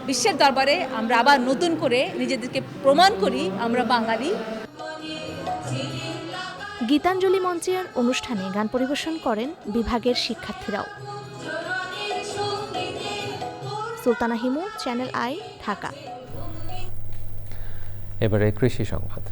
Speaker 9: বিশ্বের দরবারে আমরা আবার নতুন করে নিজেদেরকে প্রমাণ করি আমরা বাঙালি।
Speaker 6: গীতাঞ্জলি মঞ্চের অনুষ্ঠানে গান পরিবেশন করেন বিভাগের শিক্ষার্থীরাও। Sultana Himu, Channel I, Dhaka.
Speaker 1: এবারে কৃষি সংবাদ।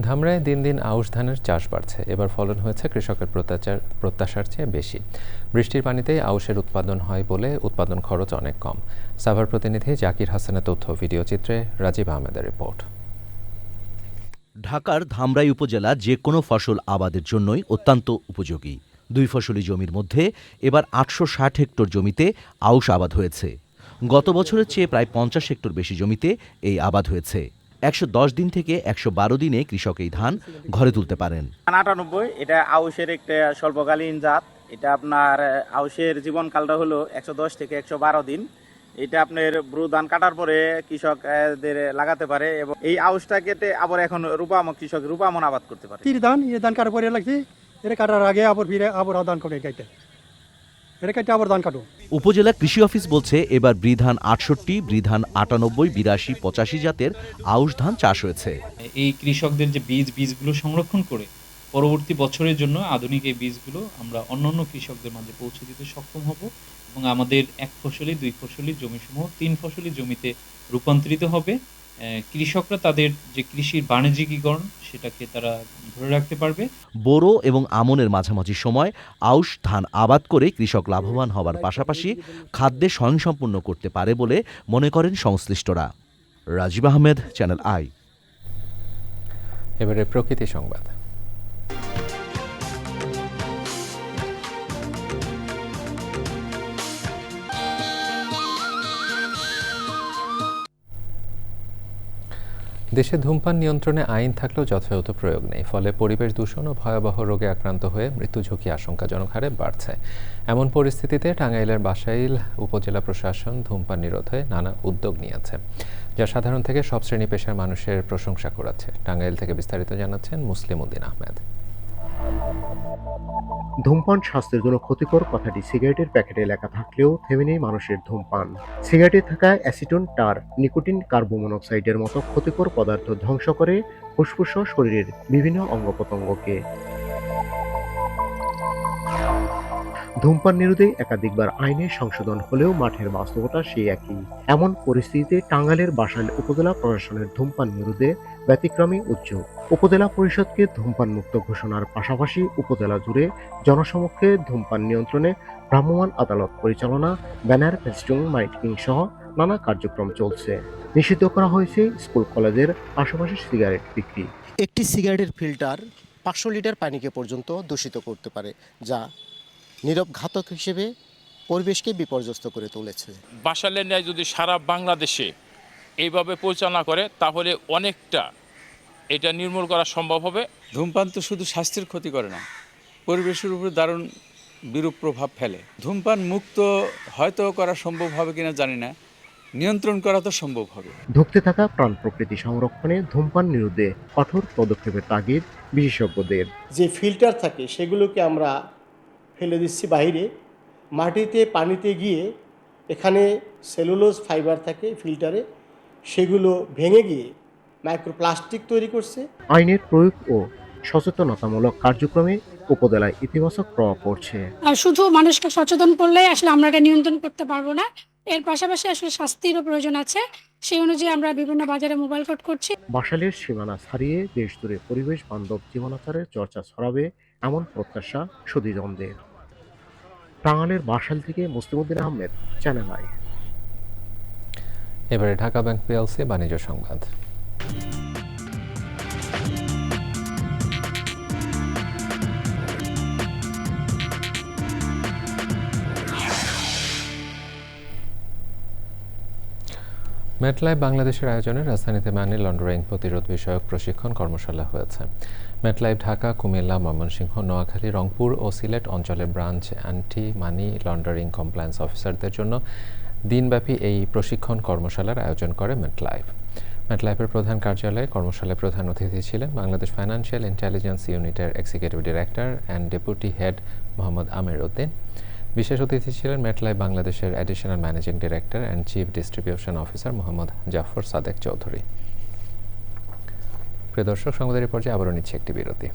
Speaker 1: ধামরায় দিন দিন আউশ ধানের চাষ বাড়ছে। এবার ফলন হয়েছে কৃষকের প্রত্যাশার চেয়ে বেশি। বৃষ্টির পানিতেই আউশের উৎপাদন হয় বলে উৎপাদন খরচ অনেক কম। সাভার প্রতিনিধি জাকির হাসানের তথ্য, ভিডিও চিত্রে রাজীব আহমেদের রিপোর্ট।
Speaker 11: ঢাকার ধামরাই উপজেলা যে কোনো ফসল আবাদের জন্যই অত্যন্ত উপযোগী। 2 ফসলি জমির মধ্যে এবার 860 হেক্টর জমিতে আউশ আবাদ হয়েছে। গত বছরের চেয়ে প্রায় 50 হেক্টর বেশি জমিতে এই আবাদ হয়েছে। 110 দিন থেকে 112 দিনে কৃষক এই ধান ঘরে তুলতে পারেন।
Speaker 12: 98 এটা আউশের একটা স্বল্পকালীন জাত। এটা আপনার আউশের জীবনকালটা হলো 110 থেকে 112 দিন। এটা আপনার ব্রু ধান কাটার পরে কৃষকদের লাগাতে পারে এবং এই আউশটা কেটে আবার এখন কৃষক রূপামন আবাদ করতে পারে।
Speaker 13: ধান কাটার পরে লাগছে, এটা কাটার আগে আবার ফিরে আবার ধান কাটে গাইতে, এটা কেটে আবার ধান কাটো।
Speaker 11: উপজেলা কৃষি অফিস বলছে এবার বৃধান 68, বৃধান 98, 82, 85 জাতের আউশ ধান চাষ হয়েছে।
Speaker 14: এই কৃষকদের যে বীজগুলো সংরক্ষণ করে পরবর্তী বছরের জন্য আধুনিক এই বীজগুলো আমরা অন্যান্য কৃষকদের মাঝে পৌঁছে দিতে সক্ষম হব, এবং আমাদের 1 ফসলি 2 ফসলি জমিসমূহ 3 ফসলি জমিতে রূপান্তরিত হবে। কৃষকরা তাদের যে কৃষির বাণিজ্যিকীকরণ সেটাকে তারা ধরে রাখতে পারবে।
Speaker 11: বোরো এবং আমনের মাঝামাঝি সময় আউশ ধান আবাদ করে কৃষক লাভবান হবার পাশাপাশি খাদ্যে স্বয়ংসম্পূর্ণ করতে পারে বলে মনে করেন সংশ্লিষ্টরা। Rajib Ahmed, Channel I.
Speaker 1: এবারে প্রকৃতি সংবাদ। দেশে ধূমপান নিয়ন্ত্রণে আইন থাকলেও যথাযথ প্রয়োগ নেই, ফলে পরিবেশ দূষণ ও ভয়াবহ রোগে আক্রান্ত হয়ে মৃত্যু ঝুঁকি আশঙ্কাজনক হারে বাড়ছে। এমন পরিস্থিতিতে টাঙ্গাইলের বাসাইল উপজেলা প্রশাসন ধূমপান নিরোধে নানা উদ্যোগ নিয়েছে, যা সাধারণ থেকে সব শ্রেণী পেশার মানুষের প্রশংসা করাচ্ছে। টাঙ্গাইল থেকে বিস্তারিত জানাচ্ছেন মুসলিম উদ্দিন আহমেদ।
Speaker 3: ধূমপান স্বাস্থ্যের জন্য ক্ষতিকর কথাটি সিগারেটের প্যাকেটে লেখা থাকলেও থেমে নেই মানুষের ধূমপান। সিগারেটে থাকা অ্যাসিটন, টার, নিকোটিন, কার্বন মনোক্সাইডের মতো ক্ষতিকর পদার্থ ধ্বংস করে ফুসফুস ও শরীরের বিভিন্ন অঙ্গ প্রত্যঙ্গকে। ধূমপান নিরোধে একাধিকবার আইনে সংশোধন হলেও মাঠের বাস্তবতা সেই একই। এমন পরিস্থিতিতে টাঙ্গাইলের বাসাইল উপজেলা প্রশাসনের ধূমপান নিরোধে ব্যতিক্রমী উদ্যোগ। উপজেলা পরিষদকে ধূমপান মুক্ত ঘোষণার পাশাপাশি উপজেলা জুড়ে জনসমক্ষে ধূমপান নিয়ন্ত্রণে ভ্রাম্যমাণ আদালত পরিচালনা, ব্যানার, ফেস্টুন, মাইকিং সহ নানা কার্যক্রম চলছে। নিষিদ্ধ করা হয়েছে স্কুল কলেজের পাশাপাশি সিগারেট বিক্রি।
Speaker 15: একটি সিগারেটের ফিল্টার 500 লিটার পানিকে পর্যন্ত দূষিত করতে পারে, যা নীরব ঘাতক হিসেবে পরিবেশকে বিপর্যস্ত করে তুলেছে।
Speaker 16: বাসাইলের ন্যায় যদি সারা বাংলাদেশে এইভাবে পরিচালনা করে তাহলে অনেকটা এটা নির্মূল করা সম্ভব হবে।
Speaker 17: ধূমপান তো শুধু স্বাস্থ্যের ক্ষতি করে না, পরিবেশের উপর দারুণ বিরূপ প্রভাব ফেলে। ধূমপান মুক্ত হয়তো করা সম্ভব হবে কিনা জানি না, নিয়ন্ত্রণ করা তো সম্ভব হবে।
Speaker 3: ধুঁকতে থাকা প্রাণ প্রকৃতি সংরক্ষণে ধূমপান নিরোধে কঠোর পদক্ষেপের তাগিদ বিশেষজ্ঞদের।
Speaker 18: যে ফিল্টার থাকে সেগুলোকে আমরা ফেলে দিচ্ছি বাইরে, মাটিতে পানিতে গিয়ে এখানে সেলুলোজ ফাইবার থাকে ফিল্টারে, সেগুলো ভেঙে গিয়ে মাইক্রোপ্লাস্টিক তৈরি করছে।
Speaker 3: আইনের প্রয়োগ ও সচেতনতামূলক কার্যক্রমে উপজেলায় ইতিবাচক প্রভাব পড়ছে।
Speaker 19: আর শুধু মানুষকে সচেতন করলে আসলে আমরা এটা নিয়ন্ত্রণ করতে পারবো না, এর পাশাপাশি আসলে শাস্তিরও প্রয়োজন আছে। সেই অনুযায়ী আমরা বিভিন্ন বাজারে মোবাইল কোর্ট করছি।
Speaker 3: বাসাইলের সীমানা ছাড়িয়ে দেশ জুড়ে পরিবেশ বান্ধব জীবনাচারের চর্চা ছড়াবে এমন প্রত্যাশা সুধীজনদের। টাঙ্গাইলের বাসাইল থেকে মুসলিম উদ্দিন আহমেদ, চ্যানেল আই।
Speaker 1: এবারে ঢাকা ব্যাংক পিএলসি বাণিজ্য সংবাদ। মেটলাইফ বাংলাদেশের আয়োজনে রাজধানীতে মানি লন্ডারিং প্রতিরোধ বিষয়ক প্রশিক্ষণ কর্মশালা হয়েছে। মেটলাইফ ঢাকা, কুমিল্লা, ময়মনসিংহ, নোয়াখালী, রংপুর ও সিলেট অঞ্চলের branch anti money laundering compliance অফিসারদের জন্য দিনব্যাপী এই প্রশিক্ষণ কর্মশালার আয়োজন করে মেটলাইফ। মেটলাইফের প্রধান কার্যালয়ে কর্মশালায় প্রধান অতিথি ছিলেন বাংলাদেশ ফাইন্যান্সিয়াল ইন্টেলিজেন্স ইউনিটের executive director and deputy head Mohammad Amir Uddin. বিশেষ অতিথি ছিলেন মেটলাইফ বাংলাদেশের additional managing director and chief distribution officer Mohammad Jafar Sadek Chowdhury. প্রিয় দর্শক, সংবাদের পর্যায়ে আবারও নিচ্ছে একটি বিরতি।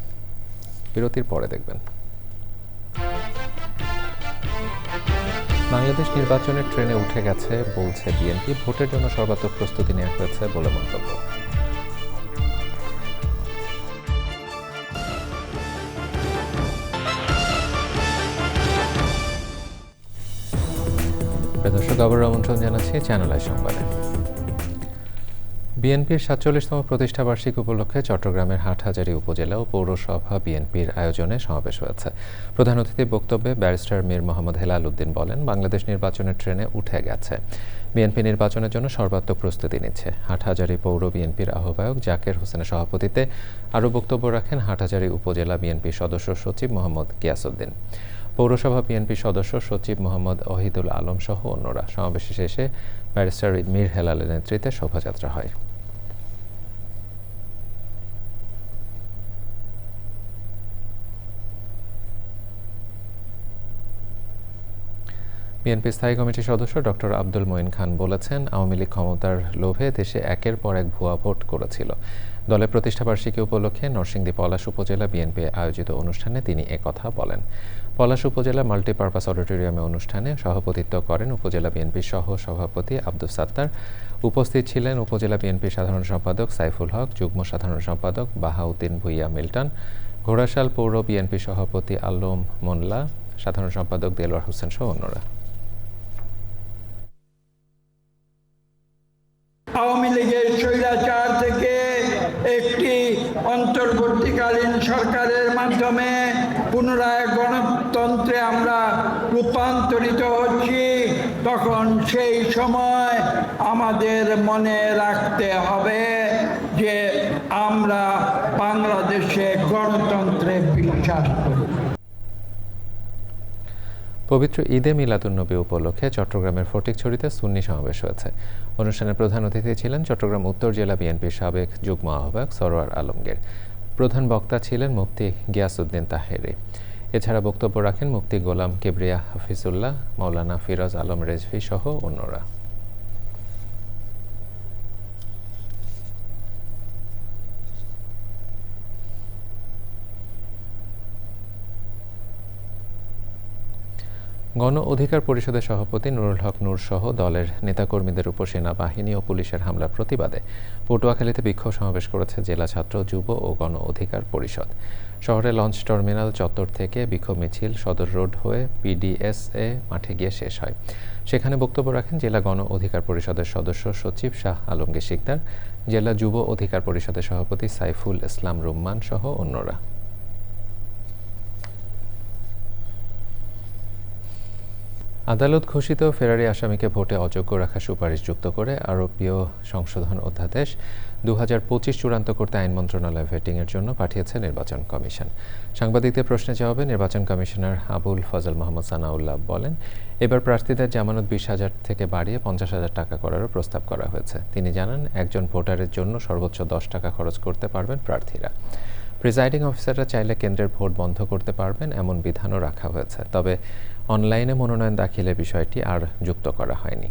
Speaker 1: বিরতির পরে দেখবেন বাংলাদেশ নির্বাচনের ট্রেনে উঠে গেছে বলছে বিএনপি, ভোটের জন্য সর্বাত্মক প্রস্তুতি নেওয়া হয়েছে বলে মন্তব্য। দর্শক, আবার আমন্ত্রণ জানাচ্ছি চ্যানেল আই সংবাদে। বিএনপির ৪৭তম প্রতিষ্ঠাবার্ষিকী উপলক্ষে চট্টগ্রামের হাটহাজারী উপজেলা ও পৌরসভা বিএনপির আয়োজনে সমাবেশ হয়েছে। প্রধান অতিথির বক্তব্যে ব্যারিস্টার মীর মোহাম্মদ হেলাল উদ্দিন বলেন, বাংলাদেশ নির্বাচনের ট্রেনে উঠে গেছে। বিএনপি নির্বাচনের জন্য সর্বাত্মক প্রস্তুতি নিচ্ছে। হাটহাজারী পৌর বিএনপির আহ্বায়ক জাকের হোসেনের সভাপতিত্বে আরও বক্তব্য রাখেন হাটহাজারী উপজেলা বিএনপির সদস্য সচিব মোহাম্মদ গিয়াসউদ্দিন, পৌরসভা বিএনপি সদস্য সচিব মোহাম্মদ ওহিদুল আলম সহ অন্যরা। সমাবেশ শেষে ব্যারিস্টার মীর হেলালের নেতৃত্বে শোভাযাত্রা হয়। বিএনপি স্থায়ী কমিটির সদস্য ডক্টর আব্দুল মঈন খান বলেছেন, আওয়ামী লীগ ক্ষমতার লোভে দেশে একের পর এক ভুয়া ভোট করেছিল। দলের প্রতিষ্ঠাবার্ষিকী উপলক্ষে নরসিংদী পলাশ উপজেলা বিএনপি আয়োজিত অনুষ্ঠানে তিনি একথা বলেন। পলাশ উপজেলা মাল্টিপারপাস অডিটোরিয়ামে অনুষ্ঠানে সভাপতিত্ব করেন উপজেলা বিএনপির সহ সভাপতি আব্দুস সাত্তার। উপস্থিত ছিলেন উপজেলা বিএনপির সাধারণ সম্পাদক সাইফুল হক, যুগ্ম সাধারণ সম্পাদক বাহাউদ্দিন ভুইয়া মিল্টন, ঘোড়াশাল পৌর বিএনপি সভাপতি আলম মোল্লা, সাধারণ সম্পাদক দেলোয়ার হোসেন সহ অন্যরা।
Speaker 10: আওয়ামী লীগের স্বৈরাচার থেকে একটি অন্তর্বর্তীকালীন সরকারের মাধ্যমে পুনরায় গণতন্ত্রে আমরা রূপান্তরিত হচ্ছি, তখন সেই সময় আমাদের মনে রাখতে হবে যে আমরা বাংলাদেশে গণতন্ত্রে বিশ্বাস করি।
Speaker 1: পবিত্র ঈদে মিলাদুন্নবী উপলক্ষে চট্টগ্রামের ফটিকছড়িতে সুন্নি সমাবেশ হয়েছে। অনুষ্ঠানে প্রধান অতিথি ছিলেন চট্টগ্রাম উত্তর জেলা বিএনপির সাবেক যুগ্ম আহ্বায়ক সরোয়ার আলমগীর। প্রধান বক্তা ছিলেন মুফতি গিয়াসউদ্দিন তাহেরি। এছাড়া বক্তব্য রাখেন মুফতি গোলাম কিবরিয়া হাফিজুল্লাহ, মাওলানা ফিরোজ আলম রেজভী সহ অন্যরা। গণ অধিকার পরিষদের সভাপতি নুরুল হক নূর সহ দলের নেতাকর্মীদের উপর সেনাবাহিনী ও পুলিশের হামলার প্রতিবাদে পটুয়াখালীতে বিক্ষোভ সমাবেশ করেছে জেলা ছাত্র, যুব ও গণ অধিকার পরিষদ। শহরের লঞ্চ টার্মিনাল চত্বর থেকে বিক্ষোভ মিছিল সদর রোড হয়ে পিডিএসএ মাঠে গিয়ে শেষ হয়। সেখানে বক্তব্য রাখেন জেলা গণ অধিকার পরিষদের সদস্য সচিব শাহ আলমগীর শিকদার, জেলা যুব অধিকার পরিষদের সভাপতি সাইফুল ইসলাম রুম্মান সহ অন্যরা। আদালত ঘোষিত ফেরারি আসামিকে ভোটে অযোগ্য রাখা সুপারিশ যুক্ত করে আরোপীয় সংশোধন অধ্যাদেশ 2025 চূড়ান্ত করতে আইন মন্ত্রণালয় ভেটিংয়ের জন্য পাঠিয়েছে নির্বাচন কমিশন। সাংবাদিকদের প্রশ্নে জবাবে নির্বাচন কমিশনার আবুল ফজল মোহাম্মদ সানাউল্লাহ বলেন, এবার প্রার্থীদের জামানত 20,000 থেকে বাড়িয়ে 50,000 টাকা করারও প্রস্তাব করা হয়েছে। তিনি জানান, একজন ভোটারের জন্য সর্বোচ্চ 10 টাকা খরচ করতে পারবেন প্রার্থীরা। প্রিজাইডিং অফিসাররা চাইলে কেন্দ্রের ভোট বন্ধ করতে পারবেন এমন বিধানও রাখা হয়েছে। তবে অনলাইনে মনোনয়ন দাখিলের বিষয়টি আর যুক্ত করা হয়নি।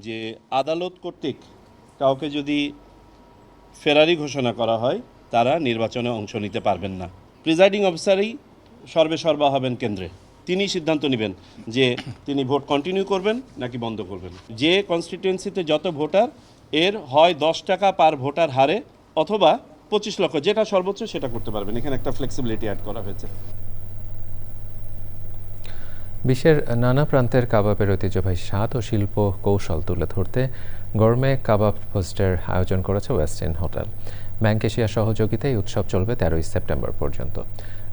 Speaker 20: যে আদালত কর্তৃক কাউকে যদি ফেরারি ঘোষণা করা হয়, তারা নির্বাচনে অংশ নিতে পারবেন না। প্রিজাইডিং অফিসারই সর্বেসর্বা হবেন কেন্দ্রে। তিনি সিদ্ধান্ত নেবেন যে তিনি ভোট কন্টিনিউ করবেন নাকি বন্ধ করবেন। যে কনস্টিটিউয়েন্সিতে যত ভোটার, এর হয় 10 টাকা পার ভোটার হারে অথবা 25 লক্ষ, যেটা সর্বোচ্চ সেটা করতে পারবেন। এখানে একটা ফ্লেক্সিবিলিটি অ্যাড করা হয়েছে।
Speaker 1: বিশ্বের নানা প্রান্তের কাবাবের ঐতিহ্যবাহী স্বাদ ও শিল্প কৌশল তুলে ধরতে গরমে কাবাব ফেস্টের আয়োজন করেছে ওয়েস্ট ইন্ড হোটেল। ব্যাংক এশিয়ার সহযোগিতায় উৎসব চলবে 13 সেপ্টেম্বর পর্যন্ত।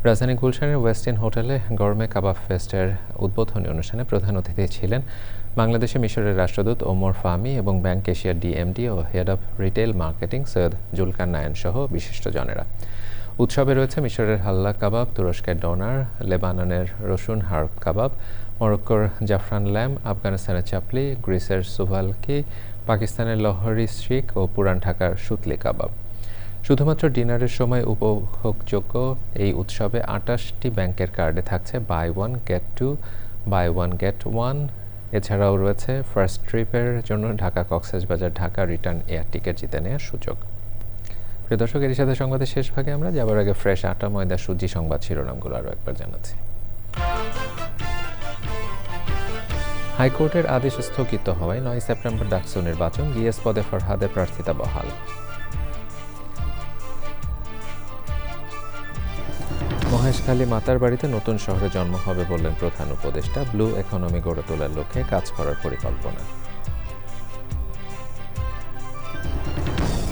Speaker 1: রাজধানী গুলশানের ওয়েস্ট ইন্ড হোটেলে গরমে কাবাব ফেস্টের উদ্বোধনী অনুষ্ঠানে প্রধান অতিথি ছিলেন বাংলাদেশে মিশরের রাষ্ট্রদূত ওমর ফাহমি এবং ব্যাংক এশিয়ার ডিএমডি ও head of retail marketing Syed Zulkar Nayan সহ বিশিষ্টজনেরা। উৎসবে রয়েছে মিশরের হাল্লা কাবাব, তুরস্কের ডোনার, লেবাননের রসুন হার্ব কাবাব, মরক্কোর জাফরান ল্যাম, আফগানিস্তানের চাপলি, গ্রিসের সুভালকি, পাকিস্তানের লহরি স্ট্রিক ও পুরান ঢাকার সুতলি কাবাব। শুধুমাত্র ডিনারের সময় উপভোগযোগ্য এই উৎসবে 28টি ব্যাংকের কার্ডে থাকছে buy one get two, buy one get one. এছাড়াও রয়েছে ফার্স্ট ট্রিপের জন্য Dhaka Cox's Bazar Dhaka return air ticket জিতে নেওয়ার সুযোগ। প্রিয় দর্শক, এর সাথে সংবাদের শেষ ভাগে আমরা যাবার আগে ফ্রেশ আটা, ময়দা, সুজি সংবাদ শিরোনামগুলো আরও একবার জানাচ্ছি। হাইকোর্টের আদেশ স্থগিত হওয়ায় 9 সেপ্টেম্বর ডাকসু নির্বাচন, জিএস পদে ফরহাদের প্রার্থিতা বহাল। মহেশখালী মাতার বাড়িতে নতুন শহরে জন্ম হবে বললেন প্রধান উপদেষ্টা। ব্লু ইকোনমি গড়ে তোলার লক্ষ্যে কাজ করার পরিকল্পনা।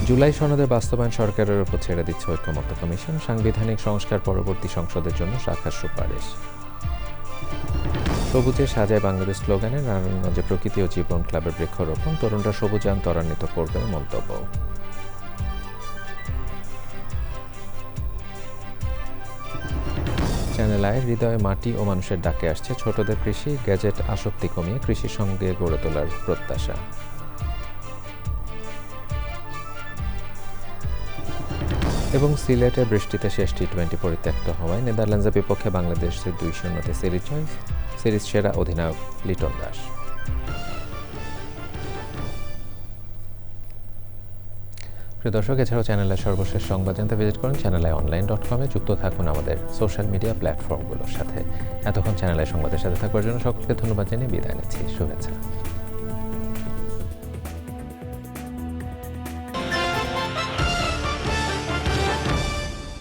Speaker 1: জুলাই সনদের বাস্তবায়ন সরকারের উপর ছেড়ে দিচ্ছে ঐক্যমত্য কমিশন। সাংবিধানিক সংস্কার পরবর্তী সংসদের জন্য রাখার সুপারিশ। সবুজে সাজায় বাংলাদেশ স্লোগানে নারায়ণগঞ্জে প্রকৃতি ও জীবন ক্লাবের বৃক্ষরোপণ, তরুণরা সবুজায়ন ত্বরান্বিত করবে মন্তব্য। চ্যানেল আই হৃদয়ে মাটি ও মানুষের ডাকে আসছে ছোটদের কৃষি, গ্যাজেট আসক্তি কমিয়ে কৃষির সঙ্গে গড়ে তোলার প্রত্যাশা। এবং সিলেটে বৃষ্টিতে শেষ টি20 পরিত্যক্ত হওয়ায় নেদারল্যান্ডসের বিপক্ষে বাংলাদেশের 2-0 সিরিজ জয়। সিরিজ সেরা অধিনায়ক লিটন দাস। প্রিয় দর্শক, এছাড়াও চ্যানেলের সর্বশেষ সংবাদ জানতে ভিজিট করুন channelionline.com-এ। যুক্ত থাকুন আমাদের সোশ্যাল মিডিয়া প্ল্যাটফর্মগুলোর সাথে। এতক্ষণ চ্যানেলের সংবাদের সাথে থাকার জন্য সকলকে ধন্যবাদ জানিয়ে বিদায় নিচ্ছি। শুভেচ্ছা।